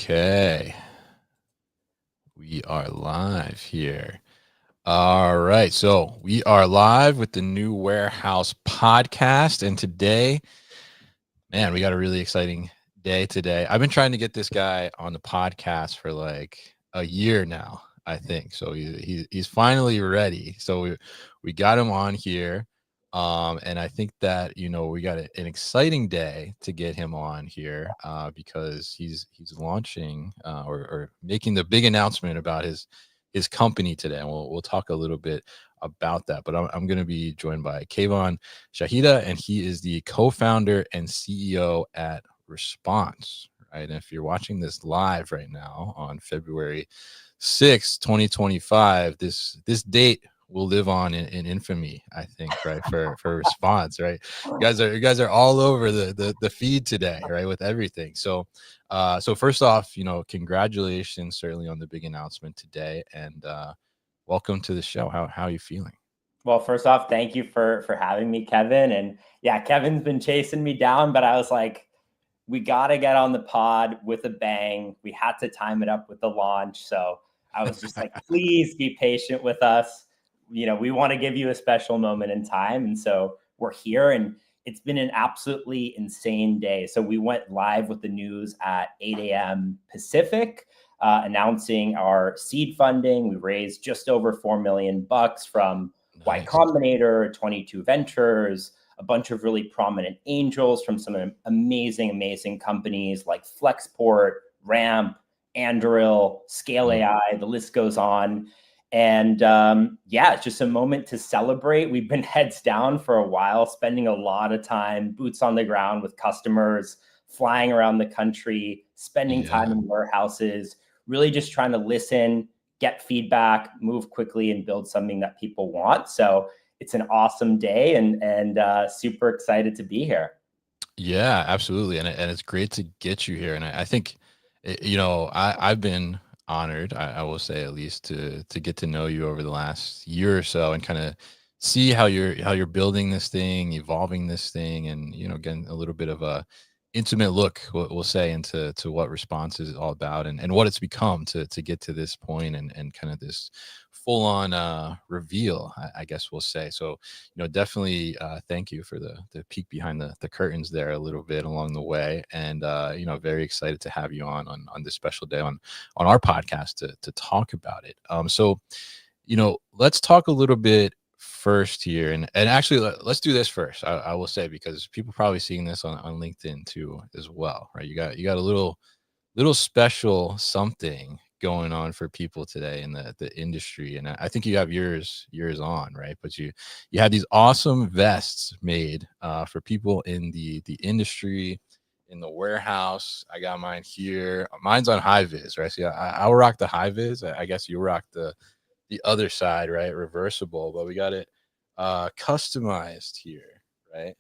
Okay, we are live here. All right, so we are live with the New Warehouse podcast, and today, man, we got a really exciting day today. I've been trying to get this guy on the podcast for like a year now, I think. So he's finally ready. So we got him on here. And I think that we got an exciting day to get him on here because he's launching or making the big announcement about his company today, and we'll talk a little bit about that. But I'm going to be joined by Keivan Shahida, and he is the co-founder and CEO at Response. Right, and if you're watching this live right now on February 6th, 2025, this date will live on in infamy, I think, right? For Response, right? You guys are all over the feed today, right? With everything. So first off, congratulations certainly on the big announcement today, and welcome to the show. How are you feeling? Well, first off, thank you for having me, Kevin. And yeah, Kevin's been chasing me down, but I was like, we got to get on the pod with a bang. We had to time it up with the launch. So I was just like, please be patient with us. We want to give you a special moment in time. And so we're here, and it's been an absolutely insane day. So we went live with the news at 8 a.m. Pacific, announcing our seed funding. We raised just over $4 million from Y Combinator, 22 Ventures, a bunch of really prominent angels from some amazing companies like Flexport, Ramp, Anduril, Scale AI, the list goes on. And it's just a moment to celebrate. We've been heads down for a while, spending a lot of time, boots on the ground with customers, flying around the country, spending time in warehouses, really just trying to listen, get feedback, move quickly, and build something that people want. So it's an awesome day, and super excited to be here. Yeah, absolutely. And it's great to get you here. And I think, I've been honored, I will say, at least to get to know you over the last year or so and kind of see how you're building this thing, evolving this thing, and, getting a little bit of a intimate look, we'll say, into what Response is all about and what it's become to get to this point and kind of this full on reveal, I guess we'll say. So, definitely thank you for the peek behind the curtains there a little bit along the way. And, very excited to have you on this special day on our podcast to talk about it. So, let's talk a little bit first here, and actually let's do this first. I will say, because people probably seeing this on LinkedIn too as well, right? You got a little special something going on for people today in the industry, and I think you have yours on, right? But you had these awesome vests made for people in the industry, in the warehouse. I got mine here. Mine's on high vis, right? So I'll rock the high vis. I guess you rock the other side, right? Reversible, but we got it customized here, right?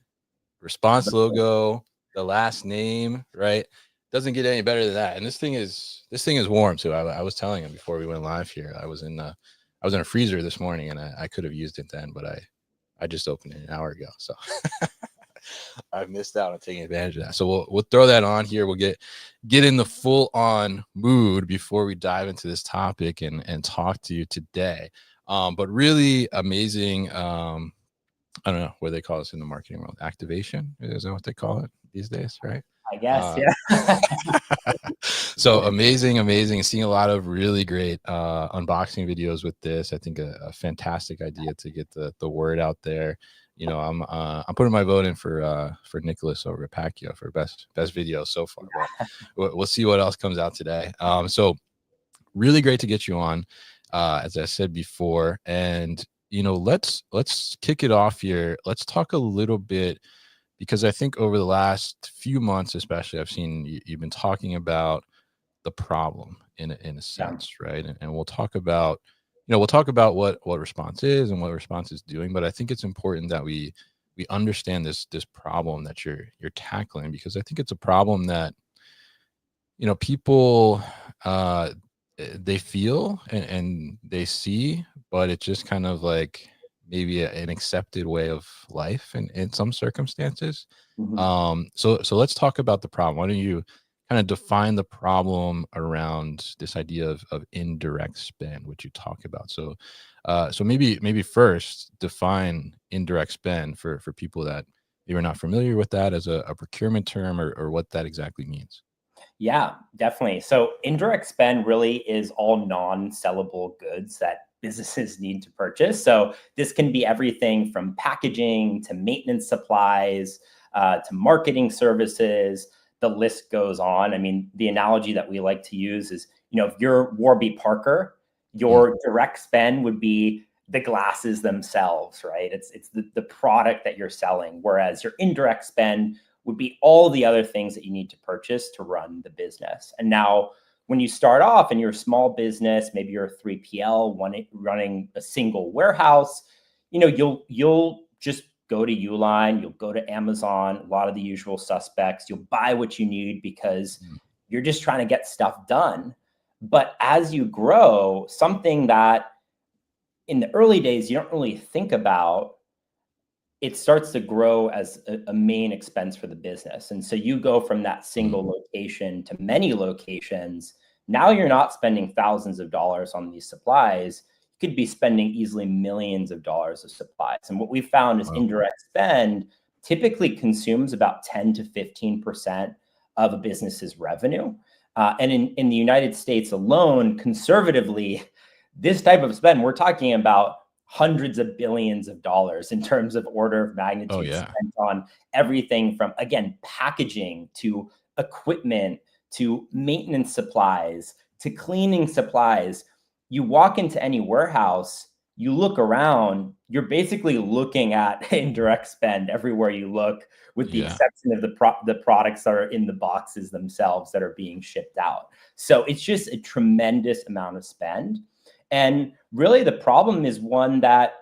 Response logo, the last name, right? Doesn't get any better than that. And this thing is warm too. I was telling him before we went live here, I was in a freezer this morning, and I could have used it then, but I just opened it an hour ago, so I missed out on taking advantage of that. So we'll throw that on here. We'll get in the full on mood before we dive into this topic and talk to you today. But really amazing. I don't know what they call this in the marketing world. Activation, is that what they call it these days, right? I guess, yeah. So amazing. Seeing a lot of really great unboxing videos with this. I think a fantastic idea to get the word out there. I'm putting my vote in for Nicholas over at Pacquiao for best video so far. But we'll see what else comes out today. So really great to get you on, as I said before. And let's kick it off here. Let's talk a little bit, because I think over the last few months, especially, I've seen you've been talking about the problem in a sense, right? And we'll talk about what Response is and what Response is doing. But I think it's important that we understand this problem that you're tackling, because I think it's a problem that people they feel and they see, but it's just kind of like maybe an accepted way of life in some circumstances. Mm-hmm. So let's talk about the problem. Why don't you kind of define the problem around this idea of indirect spend, which you talk about. So, so maybe first define indirect spend for people that maybe are not familiar with that as a procurement term, or what that exactly means. Yeah, definitely. So indirect spend really is all non-sellable goods that businesses need to purchase. So this can be everything from packaging to maintenance supplies to marketing services. The list goes on. I mean, the analogy that we like to use is, if you're Warby Parker, Mm, your direct spend would be the glasses themselves, right? It's the product that you're selling, whereas your indirect spend would be all the other things that you need to purchase to run the business. And now, when you start off and you're a small business, maybe you're a 3PL running a single warehouse, you'll just go to Uline, you'll go to Amazon, a lot of the usual suspects. You'll buy what you need because mm, you're just trying to get stuff done. But as you grow, something that in the early days you don't really think about, it starts to grow as a main expense for the business. And so you go from that mm. single location to many locations. Now you're not spending thousands of dollars on these supplies. You could be spending easily millions of dollars of supplies. And what we found is Wow. indirect spend typically consumes about 10 to 15% of a business's revenue. And in the United States alone, conservatively, this type of spend, we're talking about hundreds of billions of dollars in terms of order of Oh magnitude yeah. spent on everything from, again, packaging to equipment to maintenance supplies to cleaning supplies. You walk into any warehouse, you look around, you're basically looking at indirect spend everywhere you look, with the Yeah. exception of the products that are in the boxes themselves that are being shipped out. So it's just a tremendous amount of spend. And really, the problem is one that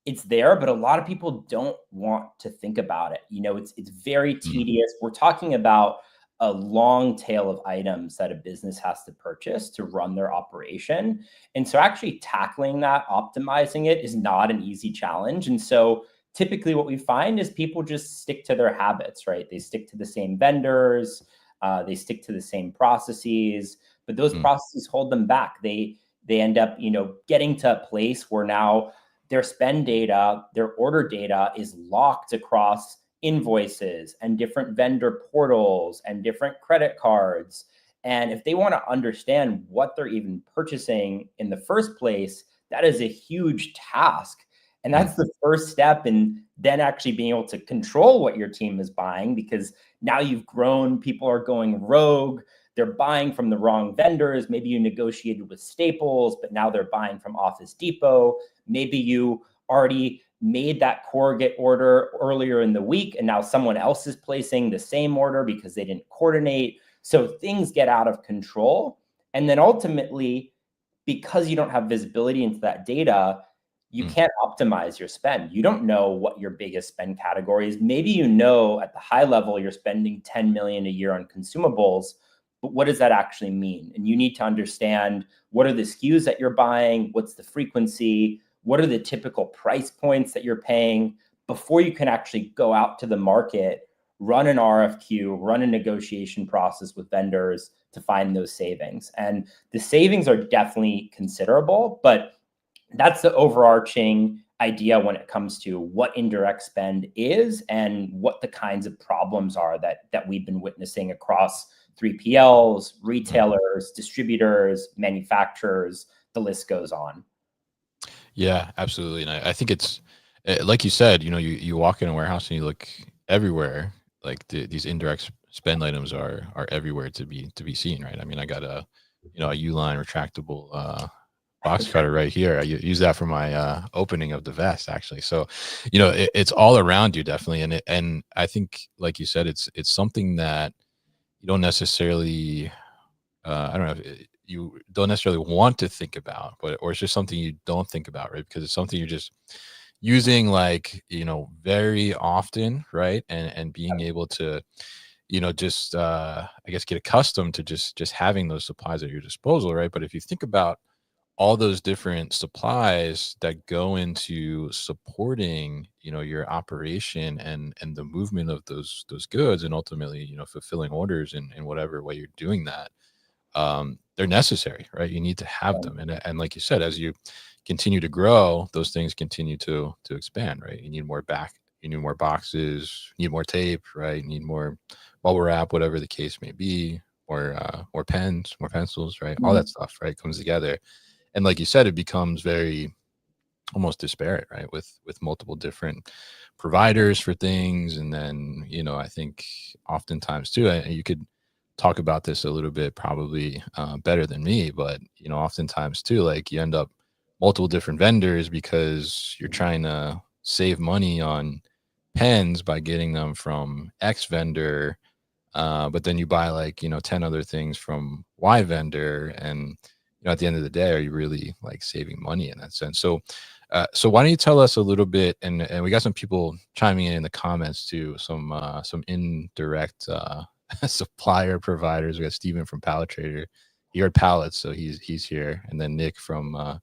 it's there, but a lot of people don't want to think about it. It's very Mm, tedious. We're talking about a long tail of items that a business has to purchase to run their operation. And so actually tackling that, optimizing it is not an easy challenge. And so typically what we find is people just stick to their habits, right? They stick to the same vendors, they stick to the same processes, but those mm. processes hold them back. They end up, getting to a place where now their spend data, their order data is locked across invoices and different vendor portals and different credit cards. And if they want to understand what they're even purchasing in the first place, that is a huge task. And Mm. that's the first step in then actually being able to control what your team is buying, because now you've grown, people are going rogue, they're buying from the wrong vendors. Maybe you negotiated with Staples, but now they're buying from Office Depot. Maybe you already made that corrugate order earlier in the week, and now someone else is placing the same order because they didn't coordinate. So things get out of control. And then ultimately, because you don't have visibility into that data, you Mm. can't optimize your spend. You don't know what your biggest spend category is. Maybe at the high level you're spending 10 million a year on consumables, but what does that actually mean? And you need to understand, what are the SKUs that you're buying, what's the frequency, what are the typical price points that you're paying, before you can actually go out to the market, run an RFQ, run a negotiation process with vendors to find those savings. And the savings are definitely considerable, but that's the overarching idea when it comes to what indirect spend is and what the kinds of problems are that we've been witnessing across 3PLs, Mm. retailers, distributors, manufacturers. The list goes on. Yeah, absolutely. And I think it's like you said, you walk in a warehouse and you look everywhere. Like these indirect spend items are everywhere to be seen, right? I mean, I got a Uline retractable box cutter right here. I use that for my opening of the vest, actually. So, it's all around you, definitely. And I think, like you said, it's something that you don't necessarily I don't know if you don't necessarily want to think about, but or it's just something you don't think about, right? Because it's something you're just using, like, very often, right? And being able to, just I guess get accustomed to just having those supplies at your disposal, right? But if you think about all those different supplies that go into supporting, your operation and the movement of those goods, and ultimately, fulfilling orders in whatever way you're doing that, they're necessary, right? You need to have them, and like you said, as you continue to grow, those things continue to expand, right? You need more boxes, you need more tape, right? You need more bubble wrap, whatever the case may be, more pens, more pencils, right? All Mhm. that stuff, right, comes together, and like you said, it becomes very almost disparate, right? With multiple different providers for things, and then I think oftentimes too, and you could talk about this a little bit probably better than me, but oftentimes too, like you end up multiple different vendors because you're trying to save money on pens by getting them from X vendor, but then you buy like 10 other things from Y vendor, and at the end of the day, are you really like saving money in that sense? So why don't you tell us a little bit, and we got some people chiming in the comments too, some indirect supplier providers. We got Steven from Pallet Trader. He heard pallets, so he's here, and then Nick from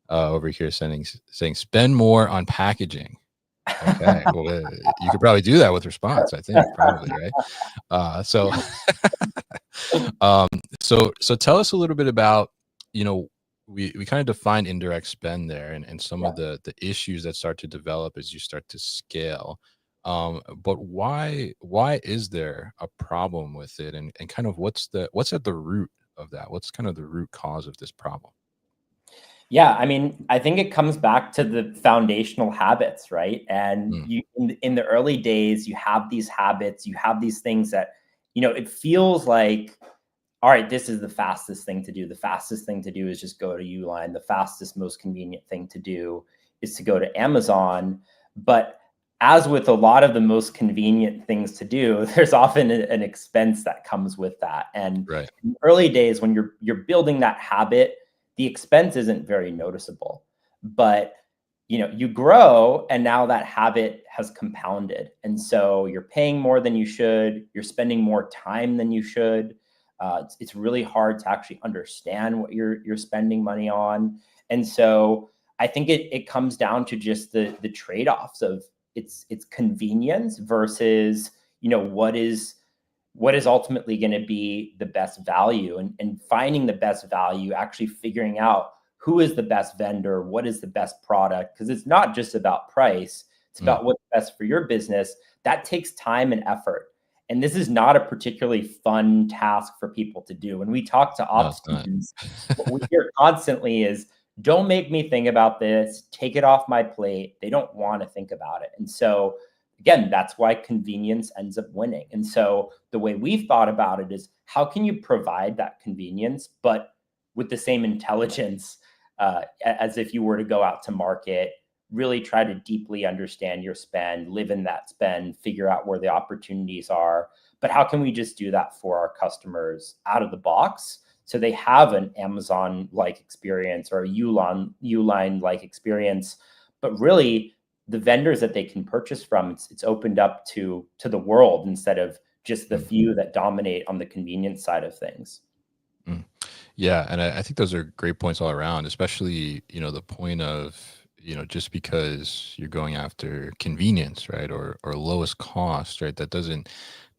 over here saying spend more on packaging. Okay, well, you could probably do that with response, I think, probably, right? So um, so tell us a little bit about, you know, we kind of defined indirect spend there, and some Yeah. of the issues that start to develop as you start to scale. But why is there a problem with it, and kind of what's at the root of that? What's kind of the root cause of this problem? Yeah, I mean, I think it comes back to the foundational habits, right? And Mm, you in the early days, you have these habits, you have these things that, it feels like, all right, this is the fastest thing to do. The fastest thing to do is just go to Uline. The fastest, most convenient thing to do is to go to Amazon. But as with a lot of the most convenient things to do, there's often an expense that comes with that. And right. in the early days, when you're building that habit, the expense isn't very noticeable. But you grow, and now that habit has compounded, and so you're paying more than you should. You're spending more time than you should. It's really hard to actually understand what you're spending money on, and so I think it comes down to just the trade offs of it's convenience versus what is ultimately going to be the best value, and finding the best value, actually figuring out who is the best vendor, what is the best product, because it's not just about price, it's Mm, about what's best for your business. That takes time and effort. And this is not a particularly fun task for people to do. When we talk to no, ops it's not. teams, what we hear constantly is, don't make me think about this, take it off my plate. They don't want to think about it. And so again, that's why convenience ends up winning. And so the way we've thought about it is, how can you provide that convenience, but with the same intelligence, as if you were to go out to market, really try to deeply understand your spend, live in that spend, figure out where the opportunities are. But how can we just do that for our customers out of the box, so they have an Amazon like experience or a Uline like experience, but really the vendors that they can purchase from, it's opened up to the world instead of just the Mm, few that dominate on the convenience side of things. mm. Yeah, and I think those are great points all around, especially, the point of, just because you're going after convenience, right, or lowest cost, right, that doesn't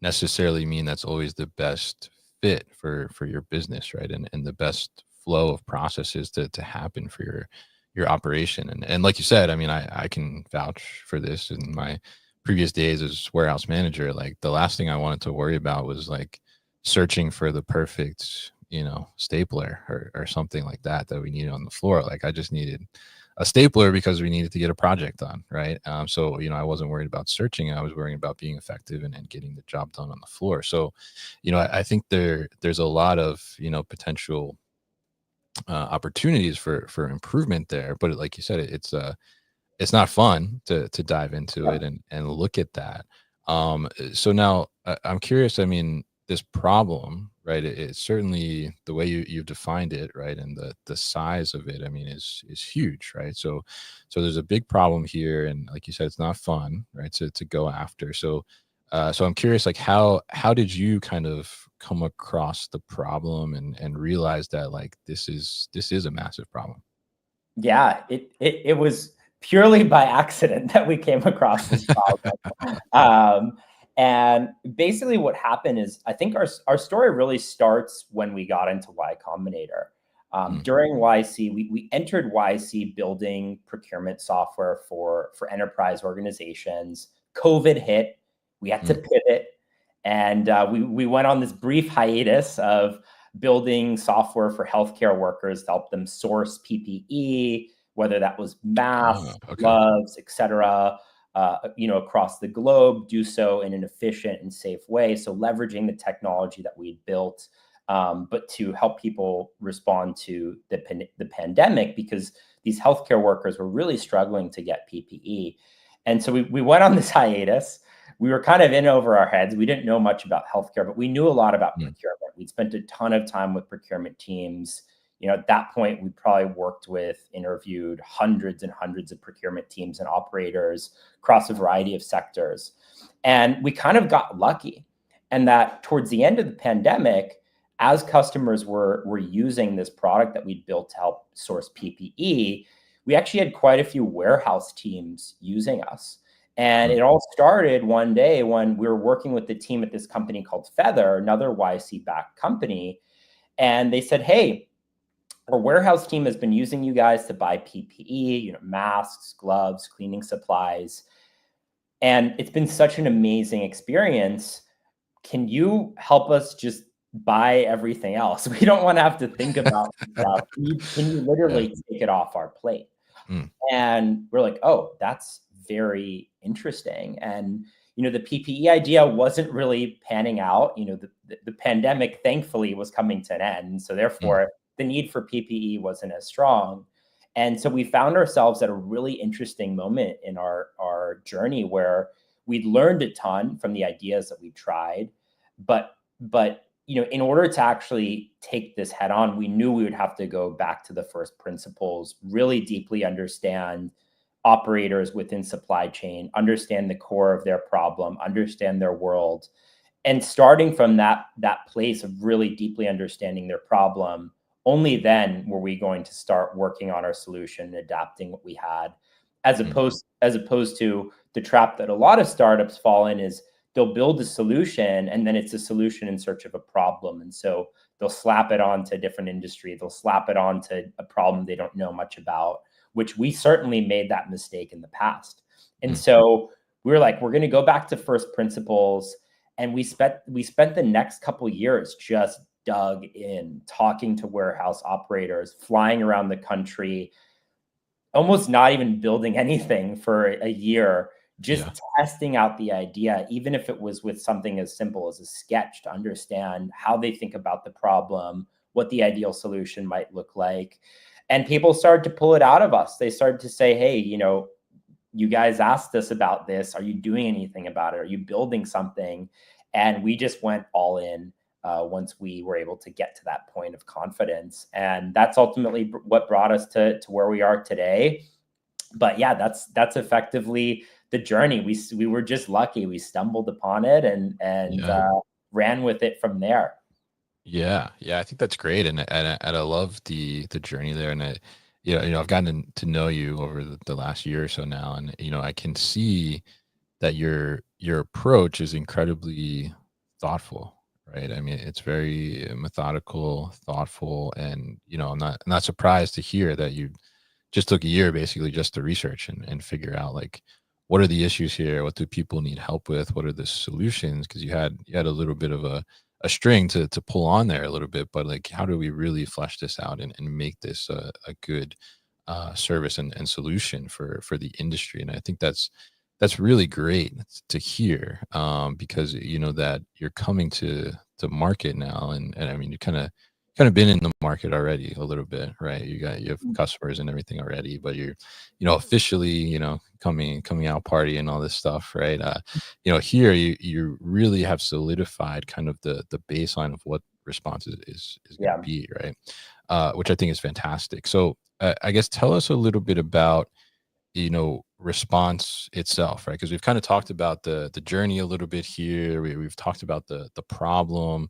necessarily mean that's always the best fit for your business, right, and the best flow of processes to happen for your operation. And like you said, I mean, I can vouch for this. In my previous days as warehouse manager, like the last thing I wanted to worry about was like searching for the perfect, stapler or something like that we needed on the floor. Like I just needed a stapler because we needed to get a project done, right? So I wasn't worried about searching. I was worrying about being effective and getting the job done on the floor. So I think there's a lot of potential opportunities for improvement there. But like you said, it's not fun to dive into Yeah. it and look at that. So now I'm curious. I mean, this problem, right? It's certainly the way you've defined it, right, and the size of it. I mean, is huge, right? So there's a big problem here, and like you said, it's not fun, right? To go after. So I'm curious, like how did you kind of come across the problem and realize that like this is a massive problem? Yeah, it was purely by accident that we came across this problem. And basically what happened is I think our story really starts when we got into Y Combinator. Mm, During YC, we entered YC building procurement software for enterprise organizations. COVID hit, we had to mm. pivot, and we went on this brief hiatus of building software for healthcare workers to help them source PPE, whether that was Oh, masks, okay. gloves, et cetera, across the globe, do so in an efficient and safe way. So leveraging the technology that we built, but to help people respond to the pandemic, because these healthcare workers were really struggling to get PPE. And so we went on this hiatus. We were kind of in over our heads. We didn't know much about healthcare, but we knew a lot about Mm, procurement. We'd spent a ton of time with procurement teams. At that point, we probably worked with, interviewed hundreds and hundreds of procurement teams and operators across a variety of sectors. And we kind of got lucky. And that towards the end of the pandemic, as customers were using this product that we'd built to help source PPE, we actually had quite a few warehouse teams using us. And mm. it all started one day when we were working with the team at this company called Feather, another YC-backed company. And they said, hey, our warehouse team has been using you guys to buy PPE, masks, gloves, cleaning supplies. And it's been such an amazing experience. Can you help us just buy everything else? We don't want to have to think about stuff. Can you Yeah. literally take it off our plate? Mm, And we're like, oh, that's very interesting. And the PPE idea wasn't really panning out. The pandemic, thankfully, was coming to an end. And so mm, therefore, the need for PPE wasn't as strong. And so we found ourselves at a really interesting moment in our journey where we'd learned a ton from the ideas that we tried, but in order to actually take this head on, we knew we would have to go back to the first principles, really deeply understand operators within supply chain, understand the core of their problem, understand their world. And starting from that place of really deeply understanding their problem, only then were we going to start working on our solution and adapting what we had, as mm. opposed to the trap that a lot of startups fall in is they'll build a solution and then it's a solution in search of a problem. And so they'll slap it onto a different industry. They'll slap it onto a problem they don't know much about, which we certainly made that mistake in the past. And Mm, so we were like, we're going to go back to first principles. And we spent the next couple years just dug in, talking to warehouse operators, flying around the country, almost not even building anything for a year, yeah. just testing out the idea, even if it was with something as simple as a sketch, to understand how they think about the problem, what the ideal solution might look like. And people started to pull it out of us. They started to say, hey, you guys asked us about this. Are you doing anything about it? Are you building something? And we just went all in once we were able to get to that point of confidence. And that's ultimately what brought us to where we are today. But yeah, that's effectively the journey. We were just lucky. We stumbled upon it and Yeah. ran with it from there. Yeah, yeah, I think that's great, and I love the journey there, and I've gotten to know you over the last year or so now, and I can see that your approach is incredibly thoughtful, right? I mean, it's very methodical, thoughtful, and I'm not surprised to hear that you just took a year basically just to research and figure out like what are the issues here, what do people need help with, what are the solutions, because you had a little bit of a string to pull on there a little bit, but like how do we really flesh this out and make this a good service and solution for the industry. And I think that's really great to hear, because that you're coming to market now, and I mean you kind of been in the market already a little bit, right? You have customers and everything already, but you're officially coming out party and all this stuff, right? Here you really have solidified kind of the baseline of what response is going to Yeah. be, right? Which I think is fantastic. So I guess tell us a little bit about response itself, right? Because we've kind of talked about the journey a little bit here. We've talked about the problem.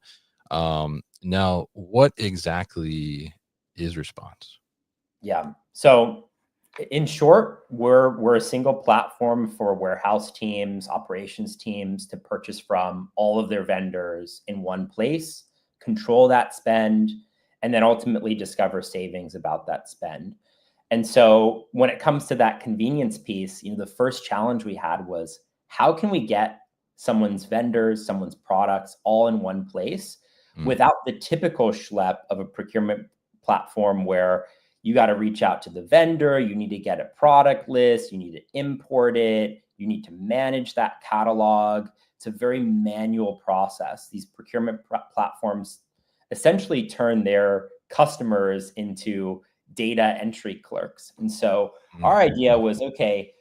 Now, what exactly is Response? Yeah. So in short, we're a single platform for warehouse teams, operations teams to purchase from all of their vendors in one place, control that spend, and then ultimately discover savings about that spend. And so when it comes to that convenience piece, the first challenge we had was how can we get someone's vendors, someone's products all in one place Mm, without the typical schlep of a procurement platform where you got to reach out to the vendor, you need to get a product list, you need to import it, you need to manage that catalog. It's a very manual process. These procurement platforms essentially turn their customers into data entry clerks. And so mm, our idea mm, was, okay,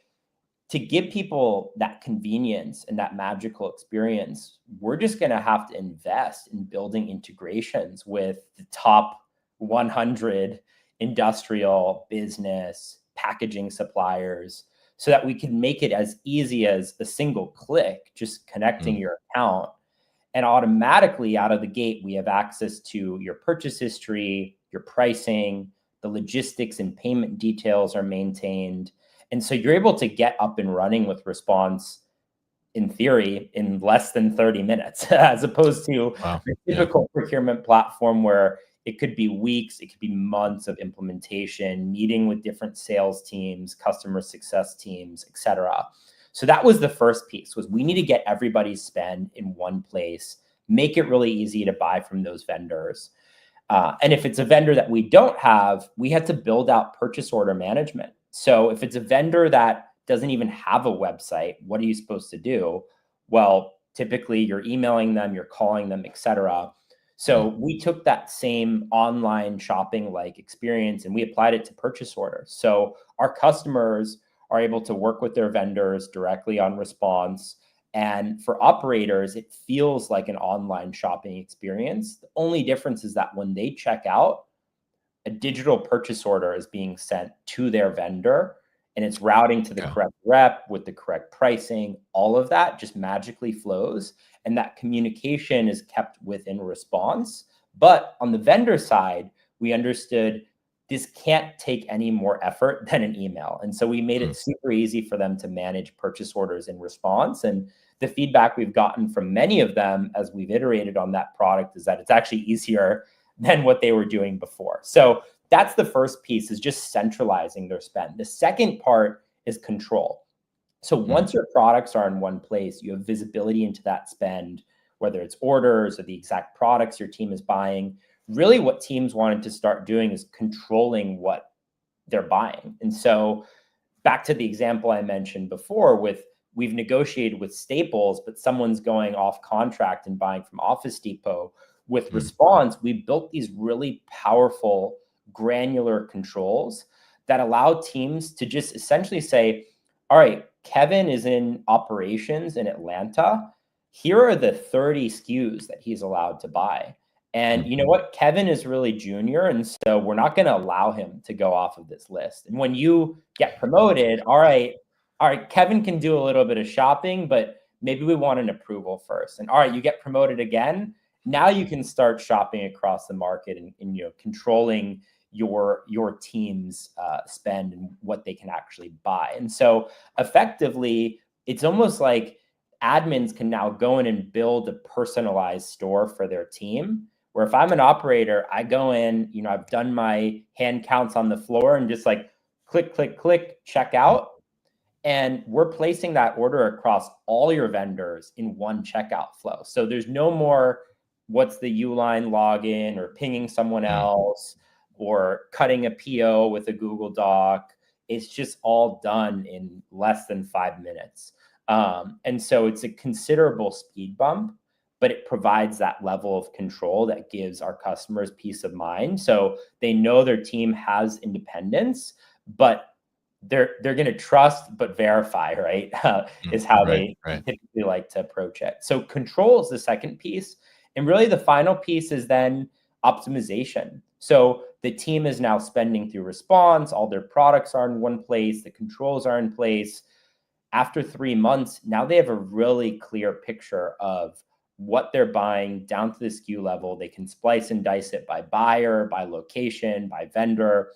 to give people that convenience and that magical experience, we're just going to have to invest in building integrations with the top 100 industrial, business, packaging suppliers so that we can make it as easy as a single click, just connecting mm, your account. And automatically out of the gate, we have access to your purchase history, your pricing, the logistics and payment details are maintained. And so you're able to get up and running with Response in theory in less than 30 minutes, as opposed to wow. a Yeah. typical procurement platform where it could be weeks, it could be months of implementation, meeting with different sales teams, customer success teams, et cetera. So that was the first piece, was we need to get everybody's spend in one place, make it really easy to buy from those vendors. And if it's a vendor that we don't have, we had to build out purchase order management. So if it's a vendor that doesn't even have a website, what are you supposed to do? Well, typically you're emailing them, you're calling them, etc. Mm, So we took that same online shopping like experience and we applied it to purchase orders. So our customers are able to work with their vendors directly on Response. And for operators, it feels like an online shopping experience. The only difference is that when they check out, a digital purchase order is being sent to their vendor and it's routing to the okay. correct rep with the correct pricing. All of that just magically flows. And that communication is kept within Response. But on the vendor side, we understood this can't take any more effort than an email. And so we made Mm, it super easy for them to manage purchase orders in Response. And the feedback we've gotten from many of them as we've iterated on that product is that it's actually easier than what they were doing before. So that's the first piece, is just centralizing their spend. The second part is control. So mm, once your products are in one place, you have visibility into that spend, whether it's orders or the exact products your team is buying. Really what teams wanted to start doing is controlling what they're buying. And so back to the example I mentioned before with, we've negotiated with Staples, but someone's going off contract and buying from Office Depot. With mm, Response, we built these really powerful granular controls that allow teams to just essentially say, all right, Kevin is in operations in Atlanta. Here are the 30 SKUs that he's allowed to buy. And mm, you know what? Kevin is really junior. And so we're not going to allow him to go off of this list. And when you get promoted, all right, Kevin can do a little bit of shopping, but maybe we want an approval first. And all right, you get promoted again. Now you can start shopping across the market and controlling your team's spend and what they can actually buy. And so effectively, it's almost like admins can now go in and build a personalized store for their team. Where if I'm an operator, I go in, I've done my hand counts on the floor and just like click, click, click, check mm, out. And we're placing that order across all your vendors in one checkout flow. So there's no more what's the Uline login or pinging someone mm. else or cutting a PO with a Google Doc. It's just all done in less than 5 minutes. And so it's a considerable speed bump, but it provides that level of control that gives our customers peace of mind. So they know their team has independence, but they're going to trust but verify, right? Mm, Is how right, they right. typically like to approach it. So control is the second piece, and really the final piece is then optimization. So the team is now spending through Response, all their products are in one place, the controls are in place. After 3 months, now they have a really clear picture of, what they're buying down to the SKU level. They can splice and dice it by buyer, by location, by vendor.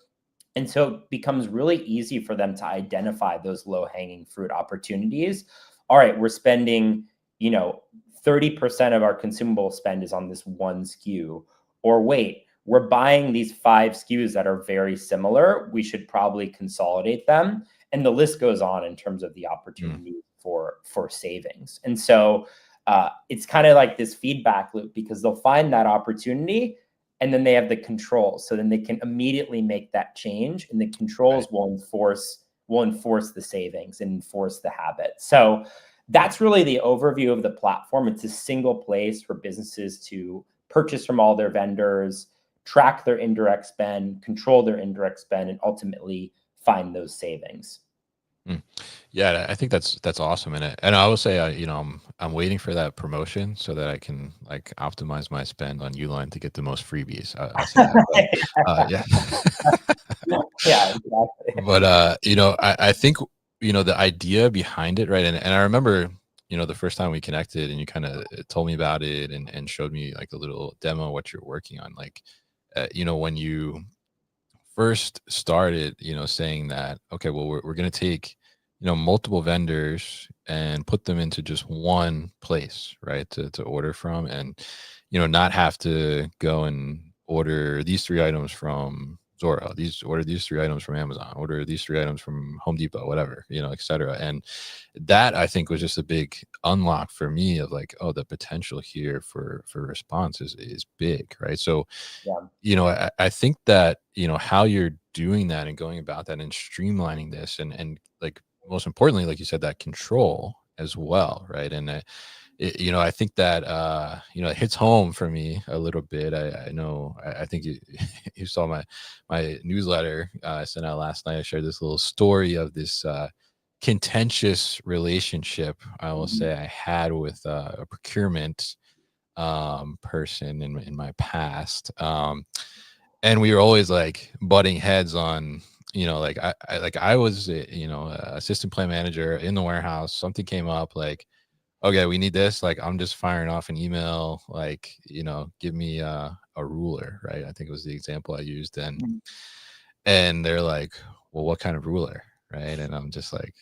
And so it becomes really easy for them to identify those low-hanging fruit opportunities. All right, we're spending, 30% of our consumable spend is on this one SKU. Or wait, we're buying these 5 SKUs that are very similar. We should probably consolidate them. And the list goes on in terms of the opportunity for savings. And so it's kind of like this feedback loop, because they'll find that opportunity and then they have the controls. So then they can immediately make that change, and the controls will enforce the savings and enforce the habit. So that's really the overview of the platform. It's a single place for businesses to purchase from all their vendors, track their indirect spend, control their indirect spend, and ultimately find those savings. Yeah, I think that's awesome, and I will say, I'm waiting for that promotion so that I can like optimize my spend on Uline to get the most freebies. I'll say that, but yeah. Yeah, exactly. But I think the idea behind it, right? And I remember the first time we connected, and you kind of told me about it and showed me like a little demo of what you're working on, like when you first started, saying that, okay, well, we're going to take, multiple vendors and put them into just one place, right, to order from, and, not have to go and order these 3 items from Zora, order these 3 items from Amazon, order these 3 items from Home Depot, whatever, et cetera. And that, I think, was just a big unlock for me of like, oh, the potential here for response is big, right? So Yeah. I think that, how you're doing that and going about that and streamlining this, and like, most importantly, like you said, that control as well, right? And I think that it hits home for me a little bit. I know, I think you you saw my newsletter I sent out last night. I shared this little story of this contentious relationship, I will say, I had with a procurement person in my past, and we were always like butting heads on, like I was a assistant plant manager in the warehouse. Something came up, like, okay, we need this, like I'm just firing off an email, like, give me a ruler, right? I think it was the example I used. And they're like, well, what kind of ruler, right? And I'm just like,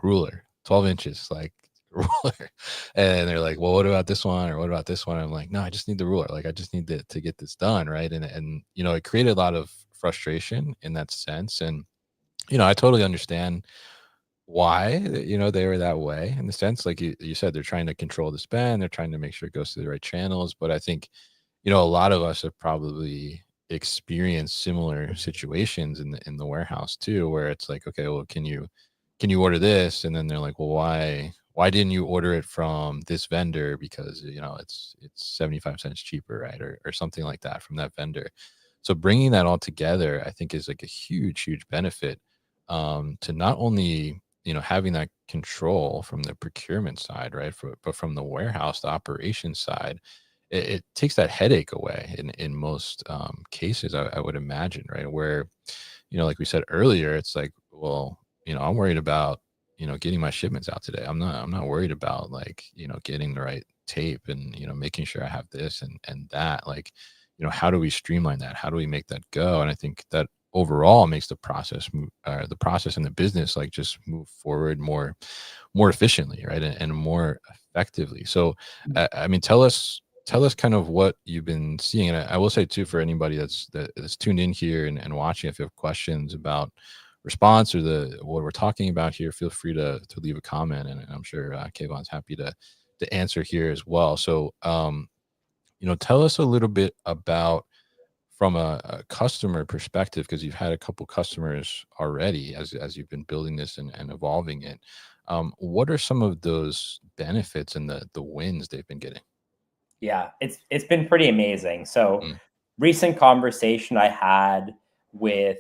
ruler, 12 inches, like, ruler. And they're like, well, what about this one, or what about this one? I'm like, no, I just need the ruler, like I just need to get this done, right? And it created a lot of frustration in that sense. And I totally understand why, they were that way, in the sense, like you said, they're trying to control the spend, they're trying to make sure it goes to the right channels. But I think a lot of us have probably experienced similar situations in the warehouse too, where it's like, okay, well, can you order this? And then they're like, well, why didn't you order it from this vendor? Because it's 75 cents cheaper, right? Or something like that from that vendor. So bringing that all together, I think, is like a huge benefit, to not only having that control from the procurement side, right, but from the warehouse, the operations side. It takes that headache away in most cases, I would imagine, right? Where, like we said earlier, it's like, well, I'm worried about, getting my shipments out today. I'm not worried about, like, getting the right tape and, making sure I have this and that. Like, how do we streamline that? How do we make that go? And I think that overall makes the process the process in the business, like, just move forward more efficiently, right? And more effectively. So, I mean, tell us kind of what you've been seeing. And I will say too, for anybody that's tuned in here and watching, if you have questions about response or what we're talking about here, feel free to leave a comment, and I'm sure Keivan's happy to answer here as well. So, tell us a little bit about, from a customer perspective, because you've had a couple customers already as you've been building this and evolving it. What are some of those benefits and the wins they've been getting? Yeah, it's been pretty amazing. So Mm, recent conversation I had with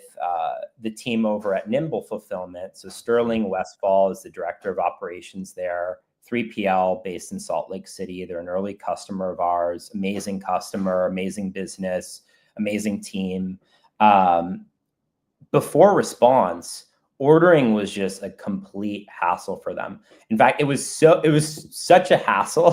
the team over at Nimble Fulfillment. So mm, Sterling Westfall is the director of operations there, 3PL based in Salt Lake City. They're an early customer of ours, amazing customer, amazing business, amazing team. Before response, ordering was just a complete hassle for them. In fact, it was such a hassle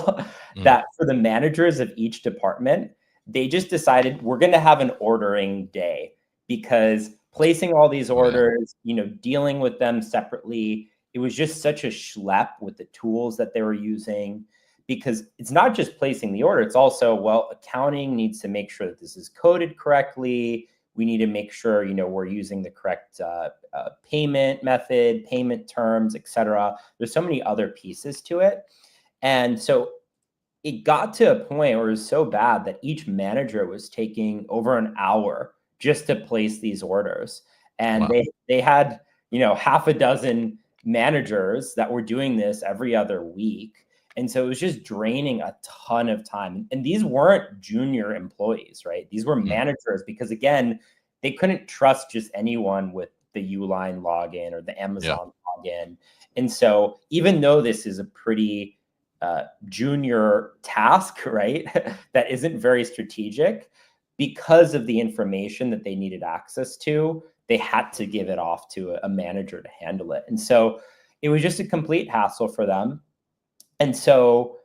Mm. that for the managers of each department, they just decided we're going to have an ordering day, because placing all these Oh yeah. orders, dealing with them separately, it was just such a schlep with the tools that they were using, because it's not just placing the order, it's also, well, accounting needs to make sure that this is coded correctly. We need to make sure, we're using the correct payment method, payment terms, etc. There's so many other pieces to it. And so it got to a point where it was so bad that each manager was taking over an hour just to place these orders. And Wow. they had, half a dozen managers that were doing this every other week. And so it was just draining a ton of time. And these weren't junior employees, right? These were Mm. managers, because again, they couldn't trust just anyone with the Uline login or the Yeah. Amazon login. And so even though this is a pretty junior task, right, that isn't very strategic, because of the information that they needed access to, they had to give it off to a manager to handle it. And so it was just a complete hassle for them. And so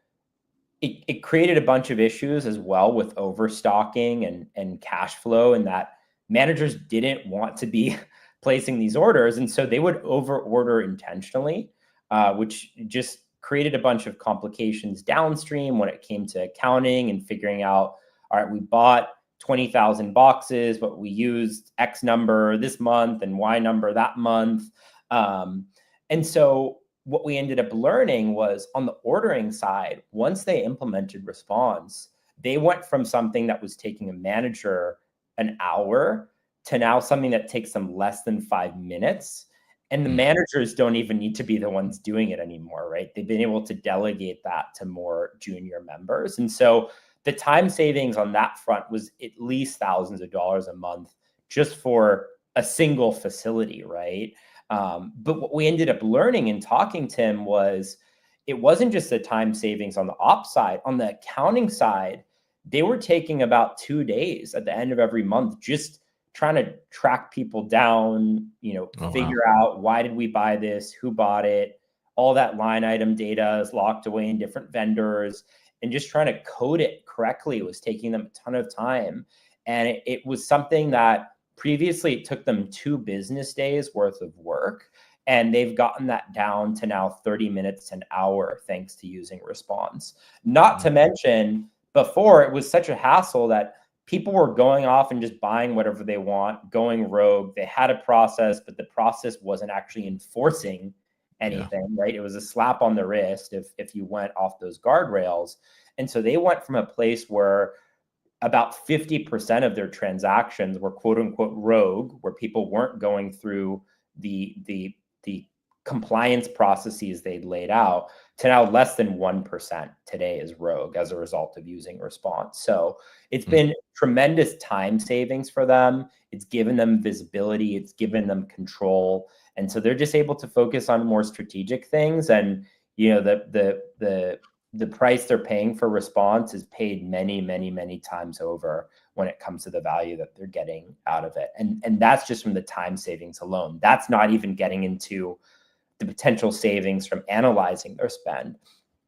it created a bunch of issues as well with overstocking and cash flow, and that managers didn't want to be placing these orders. And so they would over order intentionally, which just created a bunch of complications downstream when it came to accounting and figuring out, all right, we bought 20,000 boxes, but we used X number this month and Y number that month. And so what we ended up learning was, on the ordering side, once they implemented Response, they went from something that was taking a manager an hour to now something that takes them less than 5 minutes. And the Mm. managers don't even need to be the ones doing it anymore, right? They've been able to delegate that to more junior members. And so the time savings on that front was at least thousands of dollars a month just for a single facility, right? But what we ended up learning in talking to him was, it wasn't just the time savings on the ops side. On the accounting side, they were taking about 2 days at the end of every month just trying to track people down, Oh wow. figure out, why did we buy this, who bought it, all that line item data is locked away in different vendors, and just trying to code it correctly was taking them a ton of time. And it was something that previously it took them 2 business days worth of work, and they've gotten that down to now 30 minutes to an hour thanks to using Response. Not Mm. to mention, before it was such a hassle that people were going off and just buying whatever they want, going rogue. They had a process, but the process wasn't actually enforcing Yeah. anything, right? It was a slap on the wrist if you went off those guardrails. And so they went from a place where about 50% of their transactions were quote unquote rogue, where people weren't going through the compliance processes they'd laid out, to now less than 1% today is rogue as a result of using Response. So it's Mm. been tremendous time savings for them. It's given them visibility, it's given them control. And so they're just able to focus on more strategic things. And the price they're paying for Response is paid many, many, many times over when it comes to the value that they're getting out of it. And that's just from the time savings alone. That's not even getting into the potential savings from analyzing their spend.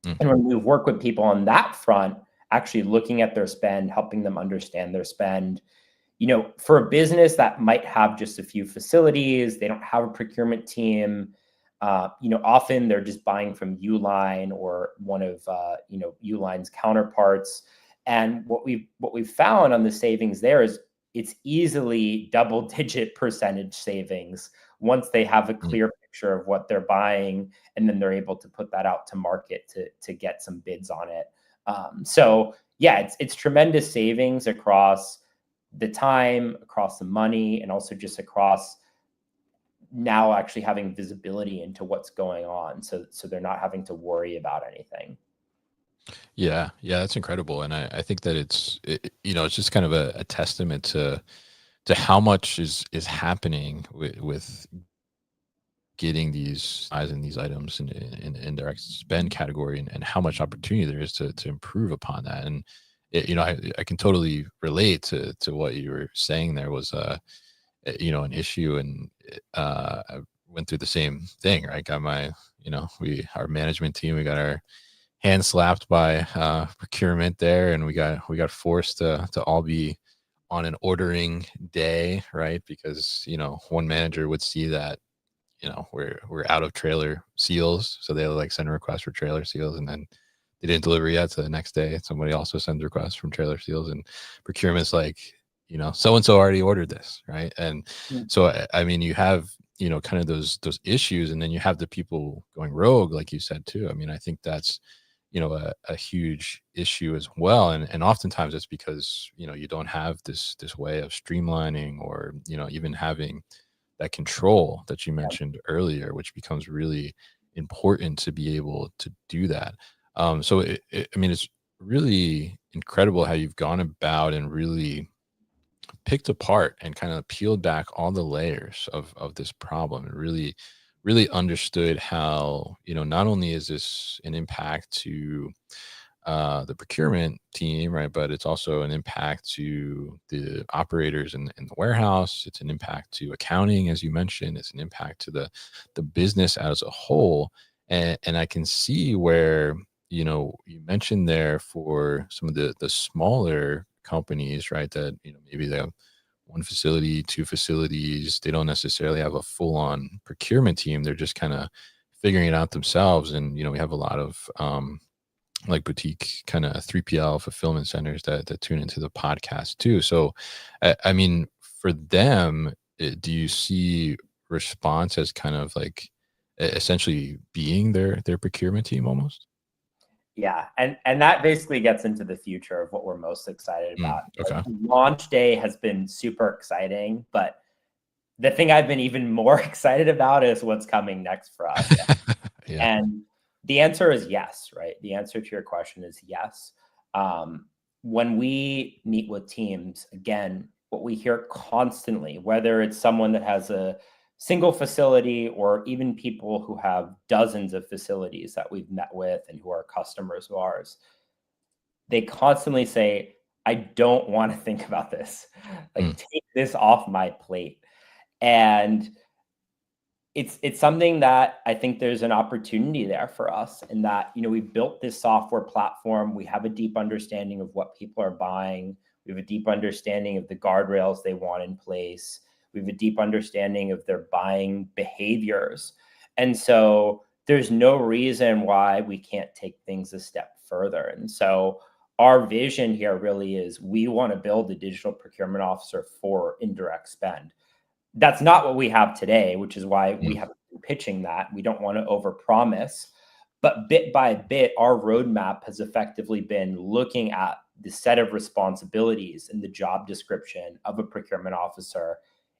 Mm. And when we work with people on that front, actually looking at their spend, helping them understand their spend, for a business that might have just a few facilities, they don't have a procurement team. Often they're just buying from Uline or one of Uline's counterparts. And what we've found on the savings there is, it's easily double-digit percentage savings once they have a Mm. clear picture of what they're buying, and then they're able to put that out to market to get some bids on it. So yeah, it's tremendous savings across the time, across the money, and also just across now actually having visibility into what's going on. So they're not having to worry about anything. Yeah, yeah, that's incredible, and I think that it's just kind of a testament to how much is happening with getting these eyes and these items in the indirect spend category, and how much opportunity there is to improve upon that. And I can totally relate to what you were saying. There was an issue, and uh went through the same thing, right? Got my, our management team, we got our hand slapped by procurement there, and we got forced to all be on an ordering day, right? Because one manager would see that we're out of trailer seals, so they'll like send a request for trailer seals, and then they didn't deliver yet. So the next day, somebody also sends requests from trailer seals, and procurement's like, so and so already ordered this, right? And so I mean, you have kind of those issues, and then you have the people going rogue, like you said too. I mean, I think that's a huge issue as well, and oftentimes it's because you don't have this way of streamlining, or even having that control that you mentioned earlier, which becomes really important to be able to do that. So I mean, it's really incredible how you've gone about and really picked apart and kind of peeled back all the layers of this problem, and really understood how not only is this an impact to the procurement team, right? But it's also an impact to the operators in the warehouse. It's an impact to accounting, as you mentioned. It's an impact to the business as a whole. And I can see where you mentioned there for some of the smaller companies, right? That maybe they have one facility, two facilities. They don't necessarily have a full on procurement team. They're just kind of figuring it out themselves. And we have a lot of like boutique kind of 3PL fulfillment centers that tune into the podcast too. So, I mean, for them, do you see response as kind of like essentially being their procurement team almost? Yeah, and that basically gets into the future of what we're most excited about. Like, Okay. launch day has been super exciting, but the thing I've been even more excited about is what's coming next for us. Yeah. And the answer is yes, right? The answer to your question is yes. When we meet with teams, again, what we hear constantly, whether it's someone that has a single facility or even people who have dozens of facilities that we've met with and who are customers of ours, they constantly say, I don't want to think about this. Mm, Like, take this off my plate. And it's something that I think there's an opportunity there for us, in that, we built this software platform. We have a deep understanding of what people are buying. We have a deep understanding of the guardrails they want in place. We have a deep understanding of their buying behaviors. And so there's no reason why we can't take things a step further. And so our vision here really is, we want to build a digital procurement officer for indirect spend. That's not what we have today, which is why we mm, have been pitching that. We don't want to overpromise, but bit by bit, our roadmap has effectively been looking at the set of responsibilities in the job description of a procurement officer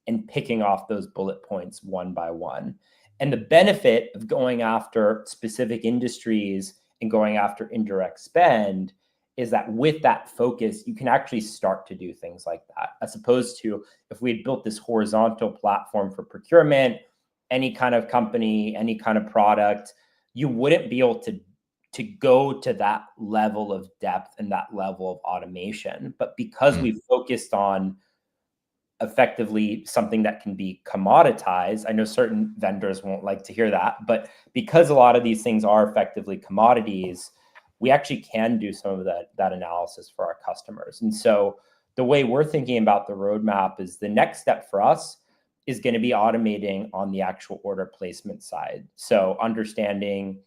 and picking off those bullet points one by one. And the benefit of going after specific industries and going after indirect spend is that with that focus, you can actually start to do things like that, as opposed to if we had built this horizontal platform for procurement, any kind of company, any kind of product, you wouldn't be able to go to that level of depth and that level of automation. But because mm. we've focused on effectively something that can be commoditized, I know certain vendors won't like to hear that, but because a lot of these things are effectively commodities, we actually can do some of that analysis for our customers. And so the way we're thinking about the roadmap is, the next step for us is going to be automating on the actual order placement side. So understanding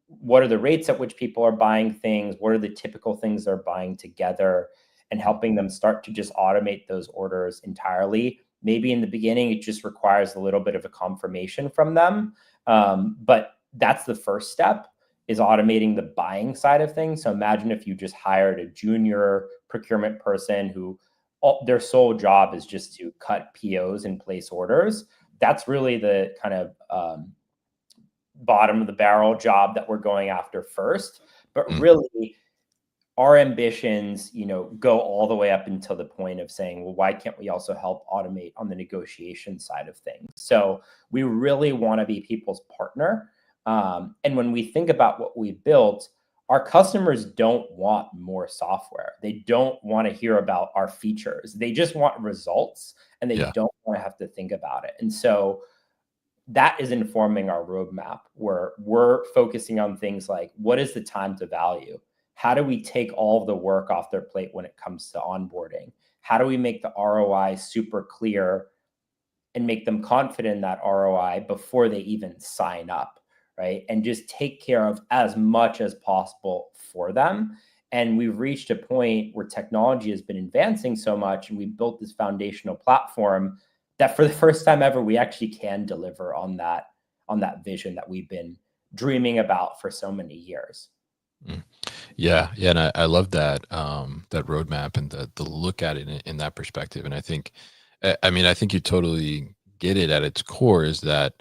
what are the rates at which people are buying things, what are the typical things they're buying together, and helping them start to just automate those orders entirely. Maybe in the beginning, it just requires a little bit of a confirmation from them. But that's the first step, is automating the buying side of things. So imagine if you just hired a junior procurement person who their sole job is just to cut POs and place orders. That's really the kind of bottom of the barrel job that we're going after first. But Mm. really, our ambitions, go all the way up until the point of saying, well, why can't we also help automate on the negotiation side of things? So we really want to be people's partner. And when we think about what we built, our customers don't want more software. They don't want to hear about our features. They just want results, and they Yeah. don't want to have to think about it. And so that is informing our roadmap, where we're focusing on things like, what is the time to value? How do we take all of the work off their plate when it comes to onboarding? How do we make the ROI super clear and make them confident in that ROI before they even sign up, right? And just take care of as much as possible for them. And we've reached a point where technology has been advancing so much, and we've built this foundational platform that for the first time ever, we actually can deliver on that vision that we've been dreaming about for so many years. Mm. Yeah, yeah, and I love that that roadmap and the look at it in that perspective. And I think, I mean, I think you totally get it at its core is that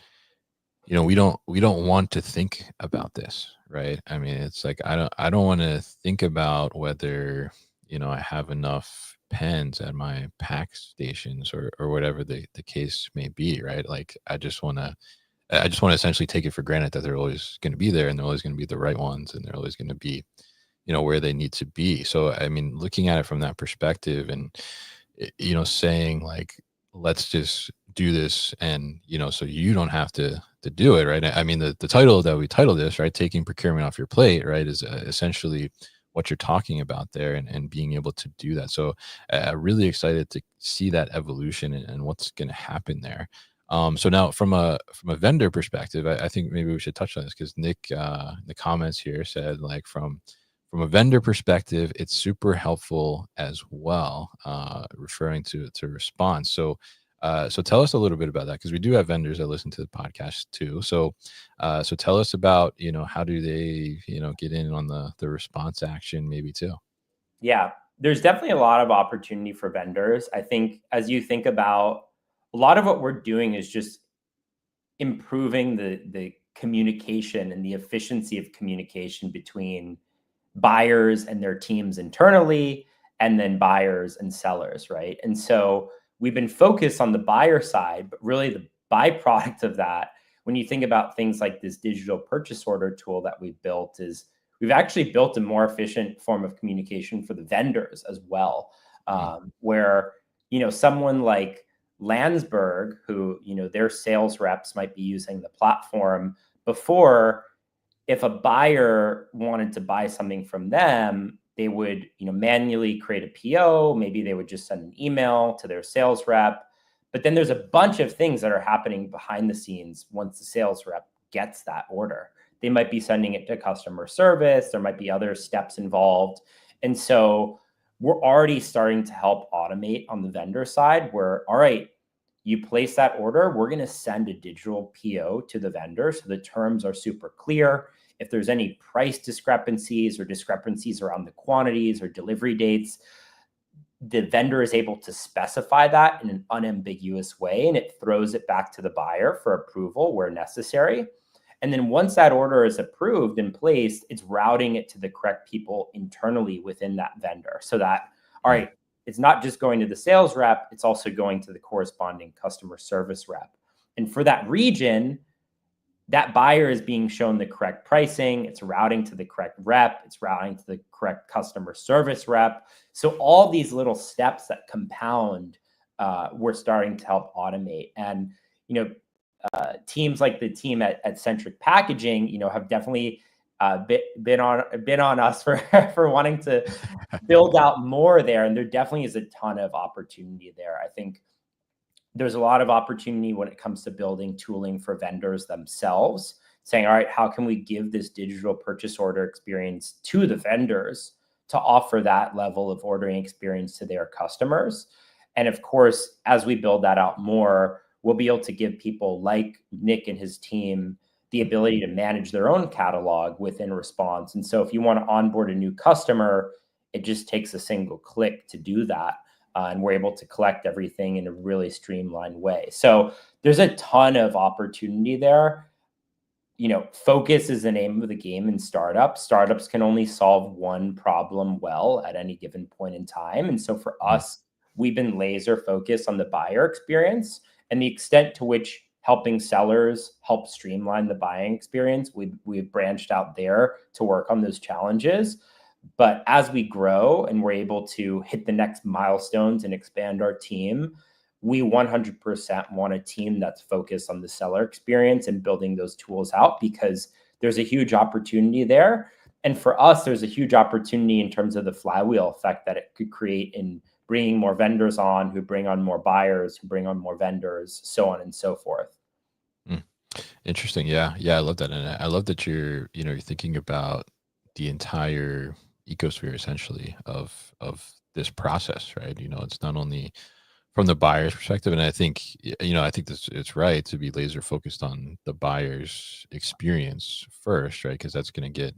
we don't want to think about this, right? I mean, it's like I don't want to think about whether I have enough pens at my pack stations or whatever the case may be, right? Like I just want to essentially take it for granted that they're always going to be there and they're always going to be the right ones and they're always going to be where they need to be. So I mean, looking at it from that perspective and saying like, let's just do this, and so you don't have to do it, right? I mean, the title that we titled this, right, taking procurement off your plate, right, is essentially what you're talking about there, and being able to do that. So really excited to see that evolution and what's going to happen there. So now from a vendor perspective, I think maybe we should touch on this because Nick in the comments here said like from a vendor perspective, it's super helpful as well, referring to response. So tell us a little bit about that because we do have vendors that listen to the podcast too. So tell us about how do they get in on the response action maybe too. Yeah, there's definitely a lot of opportunity for vendors. I think as you think about, a lot of what we're doing is just improving the communication and the efficiency of communication between buyers and their teams internally, and then buyers and sellers, right? And so we've been focused on the buyer side, but really the byproduct of that, when you think about things like this digital purchase order tool that we've built, is we've actually built a more efficient form of communication for the vendors as well, Mm, where someone like Landsberg, who their sales reps might be using the platform before. If a buyer wanted to buy something from them, they would manually create a PO. Maybe they would just send an email to their sales rep. But then there's a bunch of things that are happening behind the scenes once the sales rep gets that order. They might be sending it to customer service. There might be other steps involved. And so we're already starting to help automate on the vendor side where, all right, you place that order, we're going to send a digital PO to the vendor. So the terms are super clear. If there's any price discrepancies or discrepancies around the quantities or delivery dates, the vendor is able to specify that in an unambiguous way, and it throws it back to the buyer for approval where necessary. And then once that order is approved and placed, it's routing it to the correct people internally within that vendor. So that, all mm, right, it's not just going to the sales rep, it's also going to the corresponding customer service rep. And for that region, that buyer is being shown the correct pricing, it's routing to the correct rep, it's routing to the correct customer service rep. So all these little steps that compound, we're starting to help automate. And teams like the team at Centric Packaging, have definitely been on us for for wanting to build out more there. And there definitely is a ton of opportunity there. I think there's a lot of opportunity when it comes to building tooling for vendors themselves, saying, all right, how can we give this digital purchase order experience to the vendors to offer that level of ordering experience to their customers? And of course, as we build that out more, we'll be able to give people like Nick and his team the ability to manage their own catalog within Response. And so if you want to onboard a new customer, it just takes a single click to do that, and we're able to collect everything in a really streamlined way. So there's a ton of opportunity there. Focus is the name of the game in startups. Startups can only solve one problem well at any given point in time. And so for mm, us, we've been laser focused on the buyer experience and the extent to which helping sellers help streamline the buying experience. We've branched out there to work on those challenges. But as we grow and we're able to hit the next milestones and expand our team, we 100% want a team that's focused on the seller experience and building those tools out, because there's a huge opportunity there. And for us, there's a huge opportunity in terms of the flywheel effect that it could create in bringing more vendors on, who bring on more buyers, who bring on more vendors, so on and so forth. Mm. Interesting. Yeah. Yeah. I love that. And I love that you're thinking about the entire ecosphere essentially of this process, right? It's not only from the buyer's perspective, and I think, I think this it's right to be laser focused on the buyer's experience first, right? Because that's going to get,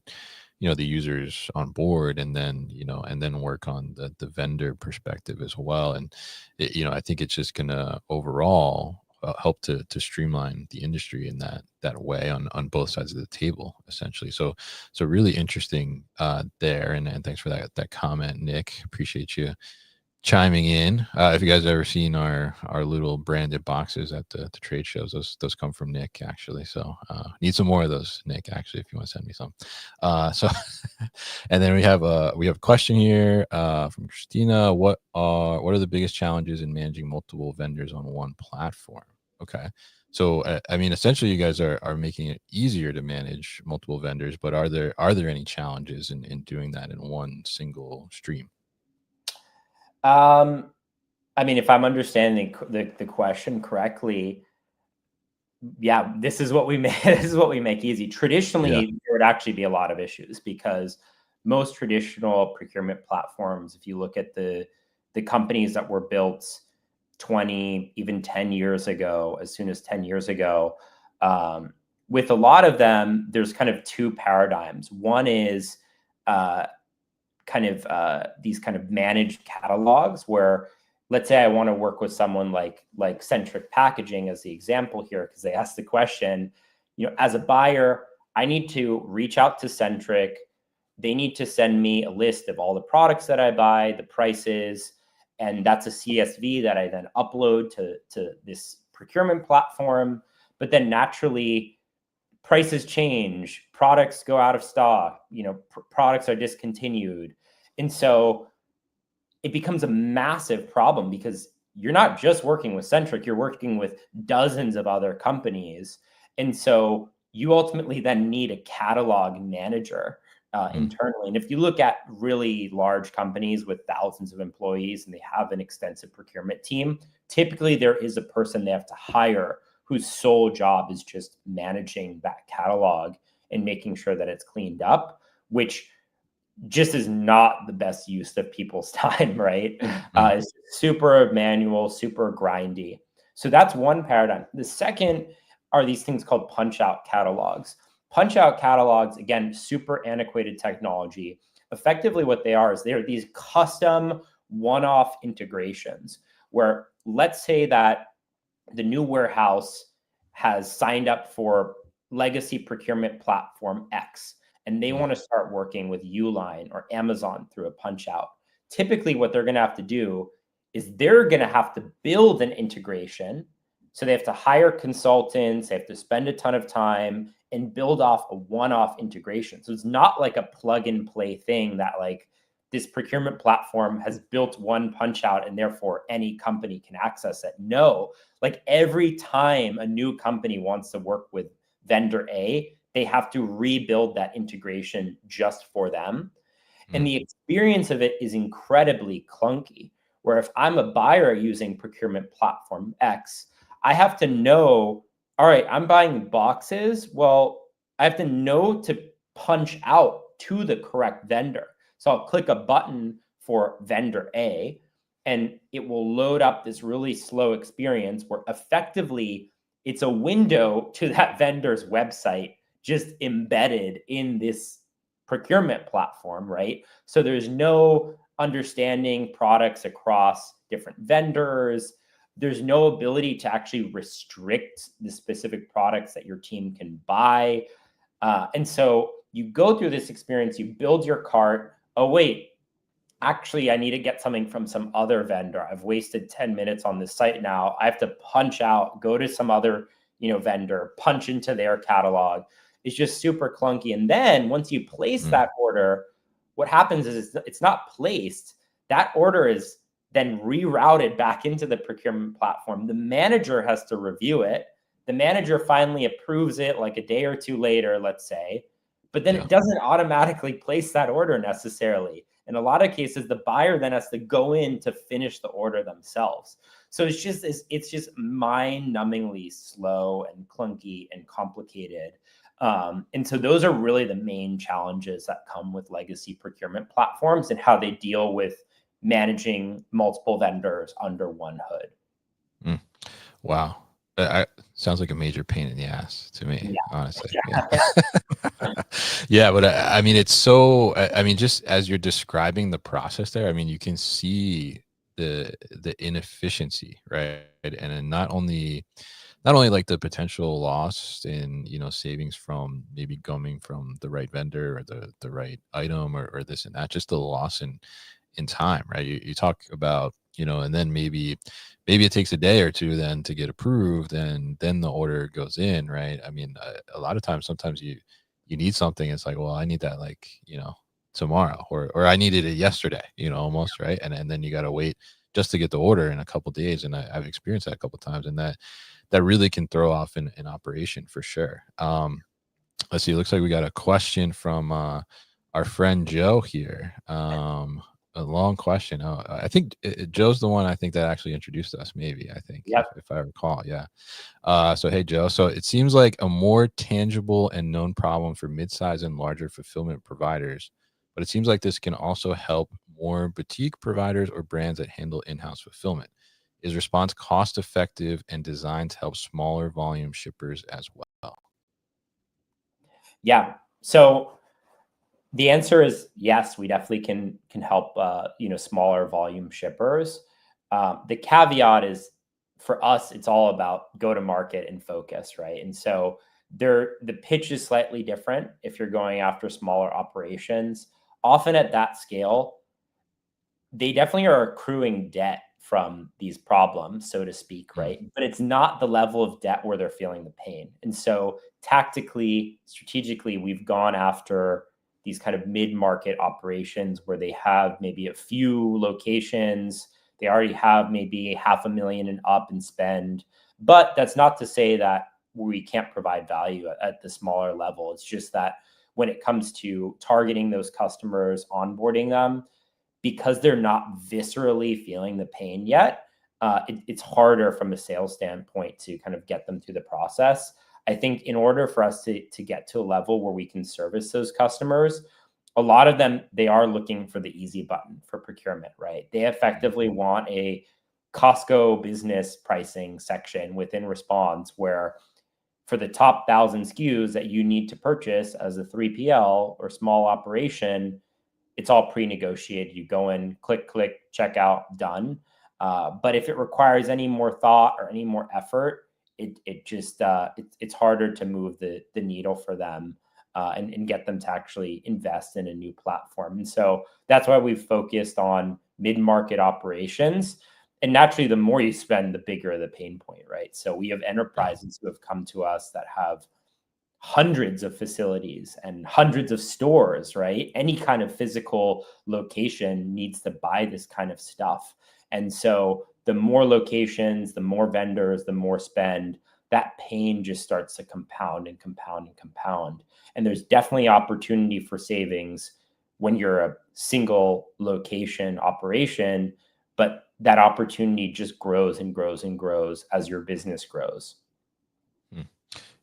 the users on board, and then work on the vendor perspective as well. And I think it's just going to overall help to streamline the industry in that way on both sides of the table, essentially. So really interesting there, and thanks for that comment, Nick. Appreciate you chiming in. If you guys ever seen our little branded boxes at the trade shows, those come from Nick, actually. So need some more of those, Nick, actually, if you want to send me some. So and then we have a question here from Christina. What are the biggest challenges in managing multiple vendors on one platform? Okay. So I mean, essentially, you guys are making it easier to manage multiple vendors, but are there any challenges in doing that in one single stream? I mean, if I'm understanding the question correctly, yeah, this is what we make. This is what we make easy. Yeah. Traditionally, there would actually be a lot of issues, because most traditional procurement platforms, if you look at the companies that were built 20, even 10 years ago, as soon as 10 years ago, um, with a lot of them, there's kind of two paradigms. One is uh, these kind of managed catalogs, where, let's say I want to work with someone like Centric Packaging as the example here, because they asked the question, as a buyer, I need to reach out to Centric. They need to send me a list of all the products that I buy, the prices, and that's a CSV that I then upload to this procurement platform. But then naturally, prices change, products go out of stock, products are discontinued. And so it becomes a massive problem, because you're not just working with Centric, you're working with dozens of other companies. And so you ultimately then need a catalog manager Mm, internally. And if you look at really large companies with thousands of employees and they have an extensive procurement team, typically there is a person they have to hire whose sole job is just managing that catalog and making sure that it's cleaned up, which just is not the best use of people's time, right? mm, It's super manual, super grindy. So that's one paradigm. The second are these things called punch out catalogs. Punch out catalogs, again, super antiquated technology. Effectively, what they are is they're these custom one off integrations where, let's say that the new warehouse has signed up for legacy procurement platform X, and they mm, want to start working with Uline or Amazon through a punch out. Typically, what they're going to have to do is they're going to have to build an integration. So they have to hire consultants, they have to spend a ton of time and build off a one off integration. So it's not like a plug and play thing that, like, this procurement platform has built one punch out and therefore any company can access it. No, like, every time a new company wants to work with vendor A, they have to rebuild that integration just for them. And mm, the experience of it is incredibly clunky. Where if I'm a buyer using procurement platform X, I have to know, all right, I'm buying boxes. Well, I have to know to punch out to the correct vendor. So I'll click a button for vendor A, and it will load up this really slow experience where effectively it's a window to that vendor's website just embedded in this procurement platform, right? So there's no understanding products across different vendors. There's no ability to actually restrict the specific products that your team can buy. And so you go through this experience, you build your cart. Oh, wait, actually, I need to get something from some other vendor. I've wasted 10 minutes on this site now. I have to punch out, go to some other, vendor, punch into their catalog. It's just super clunky. And then once you place mm, that order, what happens is it's not placed. That order is then rerouted back into the procurement platform. The manager has to review it. The manager finally approves it like a day or two later, let's say, but then Yeah. it doesn't automatically place that order necessarily. In a lot of cases, the buyer then has to go in to finish the order themselves. So it's just mind-numbingly slow and clunky and complicated. And so those are really the main challenges that come with legacy procurement platforms and how they deal with managing multiple vendors under one hood. Mm. Wow. Sounds like a major pain in the ass to me, honestly. Yeah. Yeah. Yeah, but I mean, it's so, I mean, just as you're describing the process there, I mean, you can see the inefficiency, right? And then not only like the potential loss in, savings from maybe coming from the right vendor or the right item or this and that, just the loss in time, right? You talk about, and then maybe it takes a day or two then to get approved, and then the order goes in, right? I mean, a lot of times, sometimes you need something. It's like, well, I need that like, tomorrow, or I needed it yesterday, almost, right? And then you got to wait just to get the order in a couple days. And I've experienced that a couple times, and that really can throw off an operation for sure. Let's see. It looks like we got a question from our friend Joe here. A long question. I think Joe's the one I think that actually introduced us. Maybe I think Yep. if I recall. Yeah. So hey Joe. So it seems like a more tangible and known problem for midsize and larger fulfillment providers, but it seems like this can also help more boutique providers or brands that handle in-house fulfillment. Is response cost effective and designed to help smaller volume shippers as well? Yeah. So the answer is yes. We definitely can help smaller volume shippers. The caveat is for us, it's all about go to market and focus, right? And so the pitch is slightly different if you're going after smaller operations. Often at that scale, they definitely are accruing debt from these problems, so to speak, Mm, right? But it's not the level of debt where they're feeling the pain. And so tactically, strategically, we've gone after these kind of mid-market operations where they have maybe a few locations, they already have maybe 500,000 and up in spend. But that's not to say that we can't provide value at the smaller level. It's just that when it comes to targeting those customers, onboarding them, because they're not viscerally feeling the pain yet, it's harder from a sales standpoint to kind of get them through the process. I think in order for us to get to a level where we can service those customers, a lot of them, they are looking for the easy button for procurement, right? They mm, effectively want a Costco business pricing section within Response where for the top 1,000 SKUs that you need to purchase as a 3PL or small operation, it's all pre-negotiated. You go in, click, check out, done. But if it requires any more thought or any more effort, it's harder to move the needle for them and get them to actually invest in a new platform. And so that's why we've focused on mid-market operations. And naturally, the more you spend, the bigger the pain point, right? So we have yeah. enterprises who have come to us that have hundreds of facilities and hundreds of stores, right? Any kind of physical location needs to buy this kind of stuff. And so the more locations, the more vendors, the more spend, that pain just starts to compound and compound and compound. And there's definitely opportunity for savings when you're a single location operation, but that opportunity just grows and grows and grows as your business grows. Mm.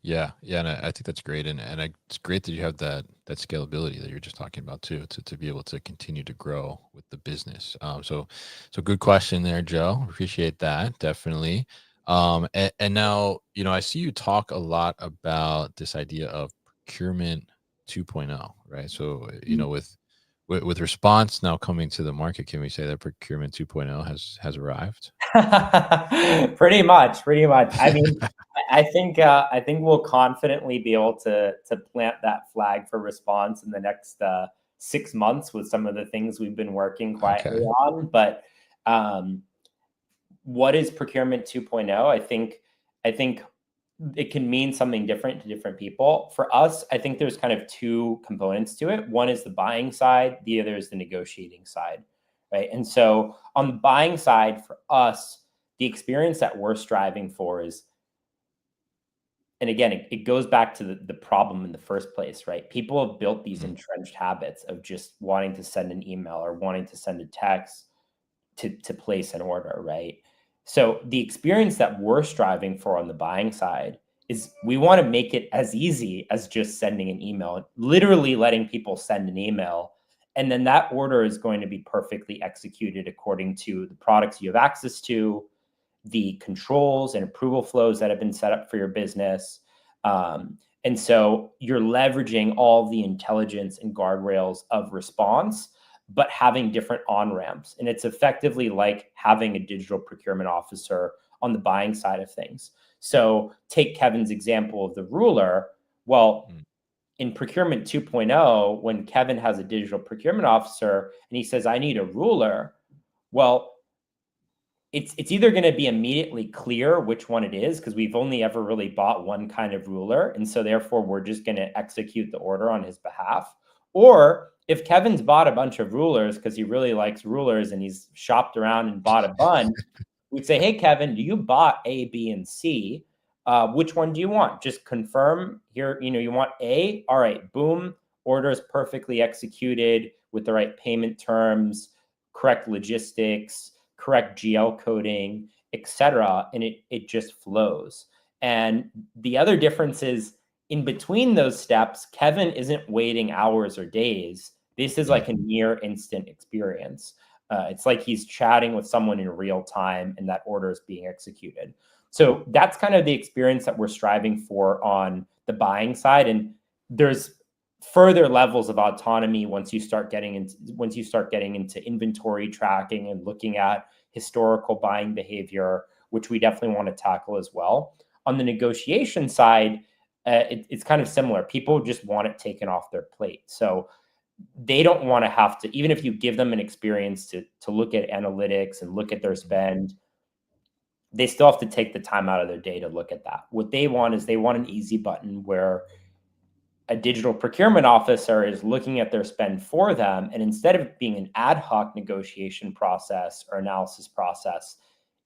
Yeah, yeah, and I think that's great, and it's great that you have that scalability that you're just talking about too, to be able to continue to grow with the business. So good question there, Joe. Appreciate that, definitely. And now, I see you talk a lot about this idea of procurement 2.0, right? So, with response now coming to the market, can we say that procurement 2.0 has arrived? Pretty much, pretty much. I mean, I think we'll confidently be able to plant that flag for Response in the next 6 months with some of the things we've been working quietly Okay. on. But um, what is procurement 2.0? I think it can mean something different to different people. For us, I think there's kind of two components to it. One is the buying side, the other is the negotiating side, right? And so on the buying side for us, the experience that we're striving for is, and again, it goes back to the problem in the first place, right? People have built these Mm, entrenched habits of just wanting to send an email or wanting to send a text to place an order, right? So the experience that we're striving for on the buying side is we want to make it as easy as just sending an email, literally letting people send an email. And then that order is going to be perfectly executed according to the products you have access to, the controls and approval flows that have been set up for your business. And so you're leveraging all the intelligence and guardrails of response, but having different on ramps. And it's effectively like having a digital procurement officer on the buying side of things. So take Kevin's example of the ruler. Well, mm, in Procurement 2.0, when Kevin has a digital procurement officer and he says, I need a ruler, well, it's either going to be immediately clear which one it is because we've only ever really bought one kind of ruler, and so therefore we're just going to execute the order on his behalf. Or if Kevin's bought a bunch of rulers because he really likes rulers and he's shopped around and bought a bunch, we'd say, hey, Kevin, do you bought A, B, and C? Which one do you want? Just confirm here. You want A? All right, boom. Order is perfectly executed with the right payment terms, correct logistics, correct GL coding, etc. And it just flows. And the other difference is in between those steps, Kevin isn't waiting hours or days. This is mm. like a near instant experience. It's like he's chatting with someone in real time and that order is being executed. So that's kind of the experience that we're striving for on the buying side. And there's further levels of autonomy once you start getting into inventory tracking and looking at historical buying behavior, which we definitely want to tackle as well. On the negotiation side, it's kind of similar. People just want it taken off their plate. So they don't want to have to, even if you give them an experience to look at analytics and look at their spend, they still have to take the time out of their day to look at that. What they want is they want an easy button where a digital procurement officer is looking at their spend for them. And instead of being an ad hoc negotiation process or analysis process,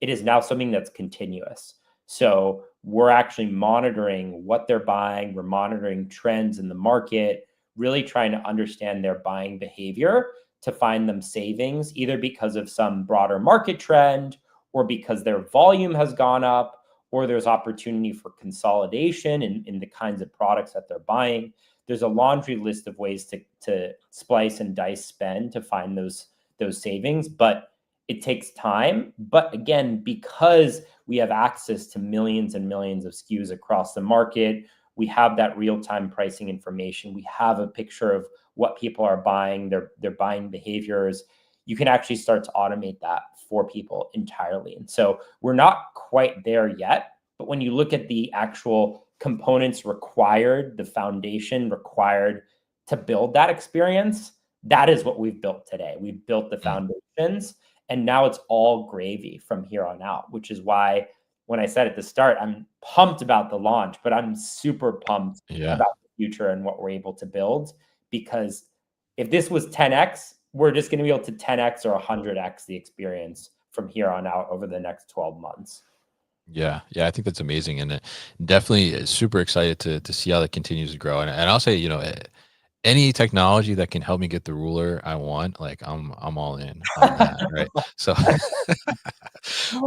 it is now something that's continuous. So we're actually monitoring what they're buying. We're monitoring trends in the market, really trying to understand their buying behavior to find them savings, either because of some broader market trend or because their volume has gone up or there's opportunity for consolidation in the kinds of products that they're buying. There's a laundry list of ways to splice and dice spend to find those savings, but it takes time. But again, because we have access to millions and millions of SKUs across the market, we have that real-time pricing information. We have a picture of what people are buying, their buying behaviors. You can actually start to automate that for people entirely. And so we're not quite there yet, but when you look at the actual components required, the foundation required to build that experience, that is what we've built today. We've built the Mm. foundations, and now it's all gravy from here on out, which is why when I said at the start, I'm pumped about the launch, but I'm super pumped Yeah. about the future and what we're able to build. Because if this was 10x, we're just going to be able to 10x or 100x the experience from here on out over the next 12 months. Yeah, yeah, I think that's amazing, and definitely super excited to see how that continues to grow. And I'll say, any technology that can help me get the ruler I want, like I'm all in on that, right? So,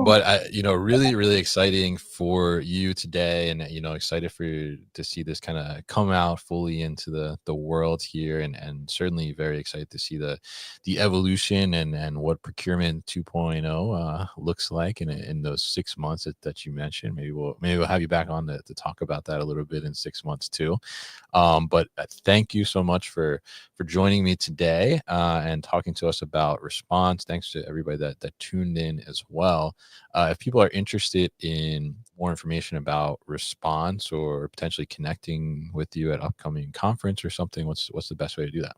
but really, really exciting for you today, and excited for you to see this kind of come out fully into the world here, and certainly very excited to see the evolution and what procurement 2.0 looks like in those 6 months that you mentioned. Maybe we'll have you back on to talk about that a little bit in 6 months too. But thank you so much for joining me today and talking to us about response. Thanks to everybody that tuned in as well. If people are interested in more information about response or potentially connecting with you at upcoming conference or something, what's the best way to do that?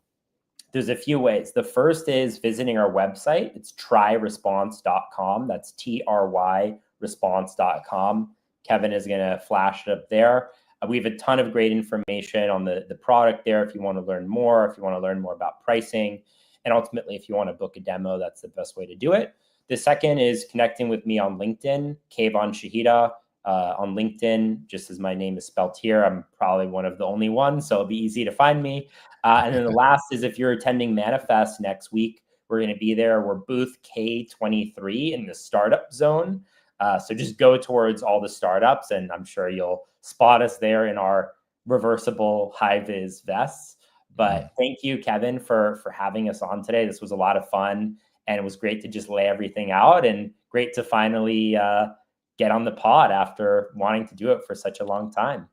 There's a few ways. The first is visiting our website. It's tryresponse.com. That's TRY response.com. Kevin is going to flash it up there. We have a ton of great information on the product there if you want to learn more, if you want to learn more about pricing. And ultimately, if you want to book a demo, that's the best way to do it. The second is connecting with me on LinkedIn, Keivan Shahida. On LinkedIn, just as my name is spelled here. I'm probably one of the only ones, so it'll be easy to find me. And then the last is if you're attending Manifest next week, we're going to be there. We're booth K23 in the startup zone. So just go towards all the startups, and I'm sure you'll spot us there in our reversible high-vis vests. But thank you, Kevin, for having us on today. This was a lot of fun, and it was great to just lay everything out, and great to finally get on the pod after wanting to do it for such a long time.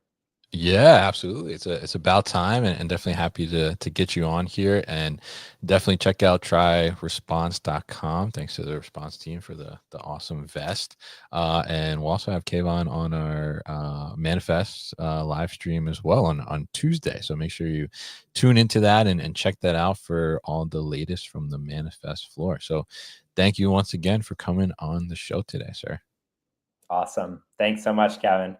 Yeah, absolutely. It's about time, and definitely happy to get you on here, and definitely check out tryresponse.com. Thanks to the response team for the awesome vest. And we'll also have Keivan on our Manifest live stream as well on Tuesday. So make sure you tune into that and check that out for all the latest from the Manifest floor. So thank you once again for coming on the show today, sir. Awesome. Thanks so much, Kevin.